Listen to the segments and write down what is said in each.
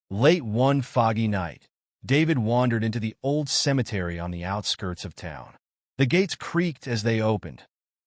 Late one foggy night, David wandered into the old cemetery on the outskirts of town. The gates creaked as they opened,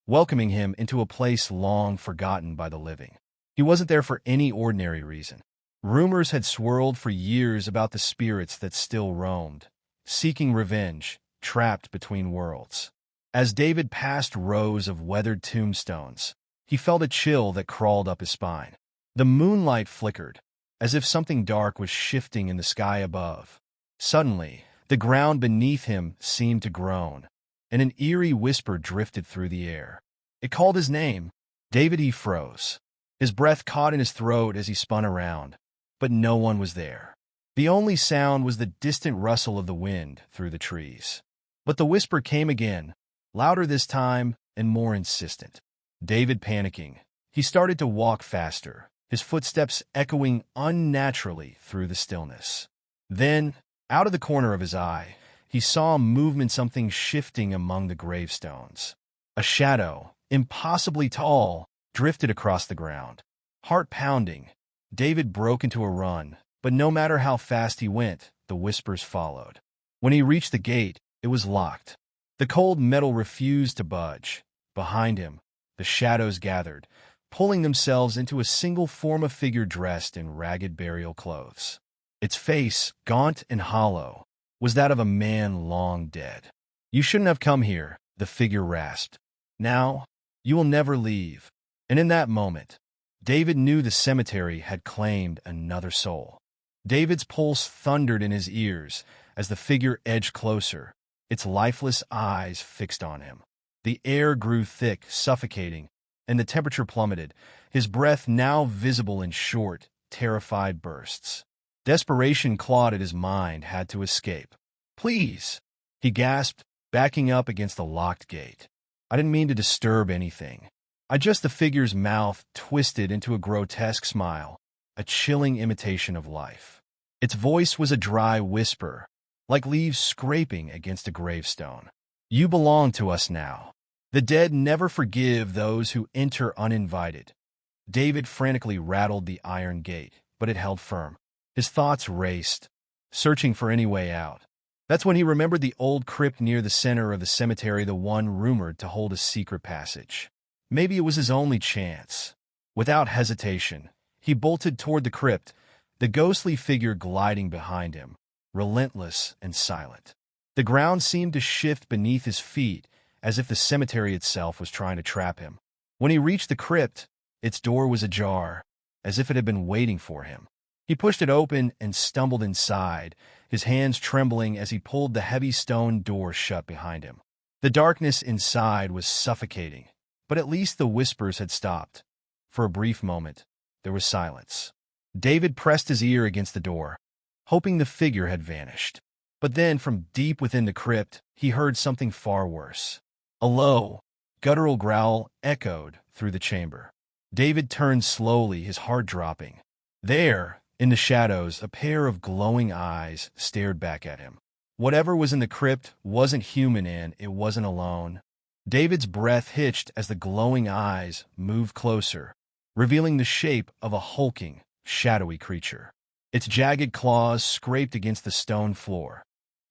welcoming him into a place long forgotten by the living. He wasn't there for any ordinary reason. Rumors had swirled for years about the spirits that still roamed, seeking revenge, trapped between worlds. As David passed rows of weathered tombstones, he felt a chill that crawled up his spine. The moonlight flickered, as if something dark was shifting in the sky above. Suddenly, the ground beneath him seemed to groan, and an eerie whisper drifted through the air. It called his name. David. He froze. His breath caught in his throat as he spun around, but no one was there. The only sound was the distant rustle of the wind through the trees. But the whisper came again, louder this time and more insistent. David panicking, he started to walk faster, his footsteps echoing unnaturally through the stillness. Then, out of the corner of his eye, he saw movement, something shifting among the gravestones. A shadow, impossibly tall, drifted across the ground. Heart pounding, David broke into a run, but no matter how fast he went, the whispers followed. When he reached the gate, it was locked. The cold metal refused to budge. Behind him, the shadows gathered, pulling themselves into a single form of figure dressed in ragged burial clothes. Its face, gaunt and hollow, was that of a man long dead. "You shouldn't have come here," the figure rasped. "Now, you will never leave." And in that moment, David knew the cemetery had claimed another soul. David's pulse thundered in his ears as the figure edged closer, its lifeless eyes fixed on him. The air grew thick, suffocating, and the temperature plummeted, his breath now visible in short, terrified bursts. Desperation clawed at his mind, had to escape. "Please," he gasped, backing up against the locked gate. "I didn't mean to disturb anything. The figure's mouth twisted into a grotesque smile, a chilling imitation of life. Its voice was a dry whisper, like leaves scraping against a gravestone. "You belong to us now. The dead never forgive those who enter uninvited." David frantically rattled the iron gate, but it held firm. His thoughts raced, searching for any way out. That's when he remembered the old crypt near the center of the cemetery, the one rumored to hold a secret passage. Maybe it was his only chance. Without hesitation, he bolted toward the crypt, the ghostly figure gliding behind him, relentless and silent. The ground seemed to shift beneath his feet, as if the cemetery itself was trying to trap him. When he reached the crypt, its door was ajar, as if it had been waiting for him. He pushed it open and stumbled inside, his hands trembling as he pulled the heavy stone door shut behind him. The darkness inside was suffocating, but at least the whispers had stopped. For a brief moment, there was silence. David pressed his ear against the door, hoping the figure had vanished. But then, from deep within the crypt, he heard something far worse. A low, guttural growl echoed through the chamber. David turned slowly, his heart dropping. There, in the shadows, a pair of glowing eyes stared back at him. Whatever was in the crypt wasn't human, and it wasn't alone. David's breath hitched as the glowing eyes moved closer, revealing the shape of a hulking, shadowy creature. Its jagged claws scraped against the stone floor,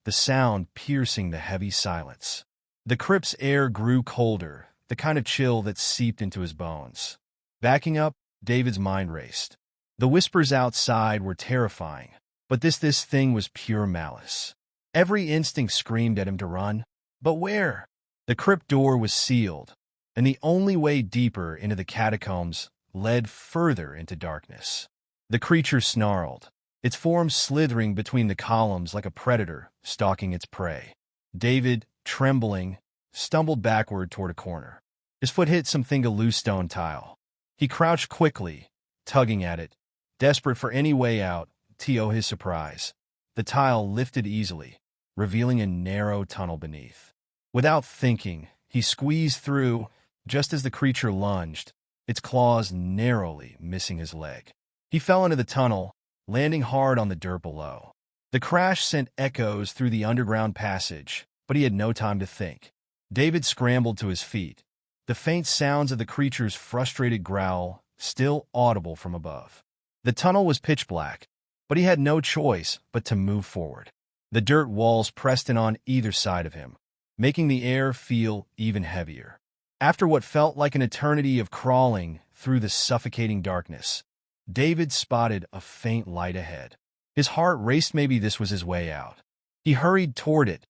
the sound piercing the heavy silence. The crypt's air grew colder, the kind of chill that seeped into his bones. Backing up, David's mind raced. The whispers outside were terrifying, but this thing was pure malice. Every instinct screamed at him to run. But where? The crypt door was sealed, and the only way deeper into the catacombs led further into darkness. The creature snarled, its form slithering between the columns like a predator stalking its prey. David, trembling, stumbled backward toward a corner. His foot hit something, a loose stone tile. He crouched quickly, tugging at it, desperate for any way out. To his surprise, the tile lifted easily, revealing a narrow tunnel beneath. Without thinking, he squeezed through, just as the creature lunged, its claws narrowly missing his leg. He fell into the tunnel, landing hard on the dirt below. The crash sent echoes through the underground passage, but he had no time to think. David scrambled to his feet, the faint sounds of the creature's frustrated growl still audible from above. The tunnel was pitch black, but he had no choice but to move forward. The dirt walls pressed in on either side of him, making the air feel even heavier. After what felt like an eternity of crawling through the suffocating darkness, David spotted a faint light ahead. His heart raced. Maybe this was his way out. He hurried toward it,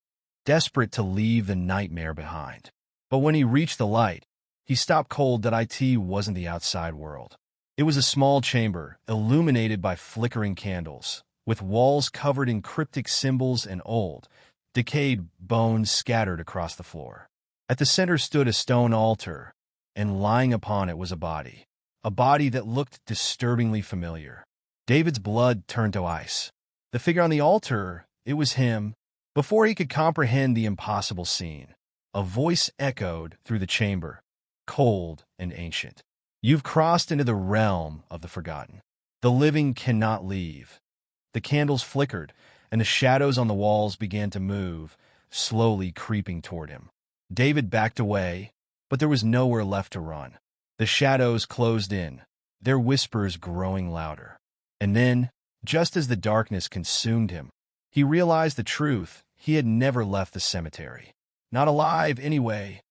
desperate to leave the nightmare behind. But when he reached the light, he stopped cold. That it wasn't the outside world. It was a small chamber, illuminated by flickering candles, with walls covered in cryptic symbols and old, decayed bones scattered across the floor. At the center stood a stone altar, and lying upon it was a body that looked disturbingly familiar. David's blood turned to ice. The figure on the altar, it was him. Before he could comprehend the impossible scene, a voice echoed through the chamber, cold and ancient. You've crossed into the realm of the forgotten. The living cannot leave. The candles flickered, and the shadows on the walls began to move, slowly creeping toward him. David backed away, but there was nowhere left to run. The shadows closed in, their whispers growing louder. And then, just as the darkness consumed him, he realized the truth. He had never left the cemetery. Not alive, anyway.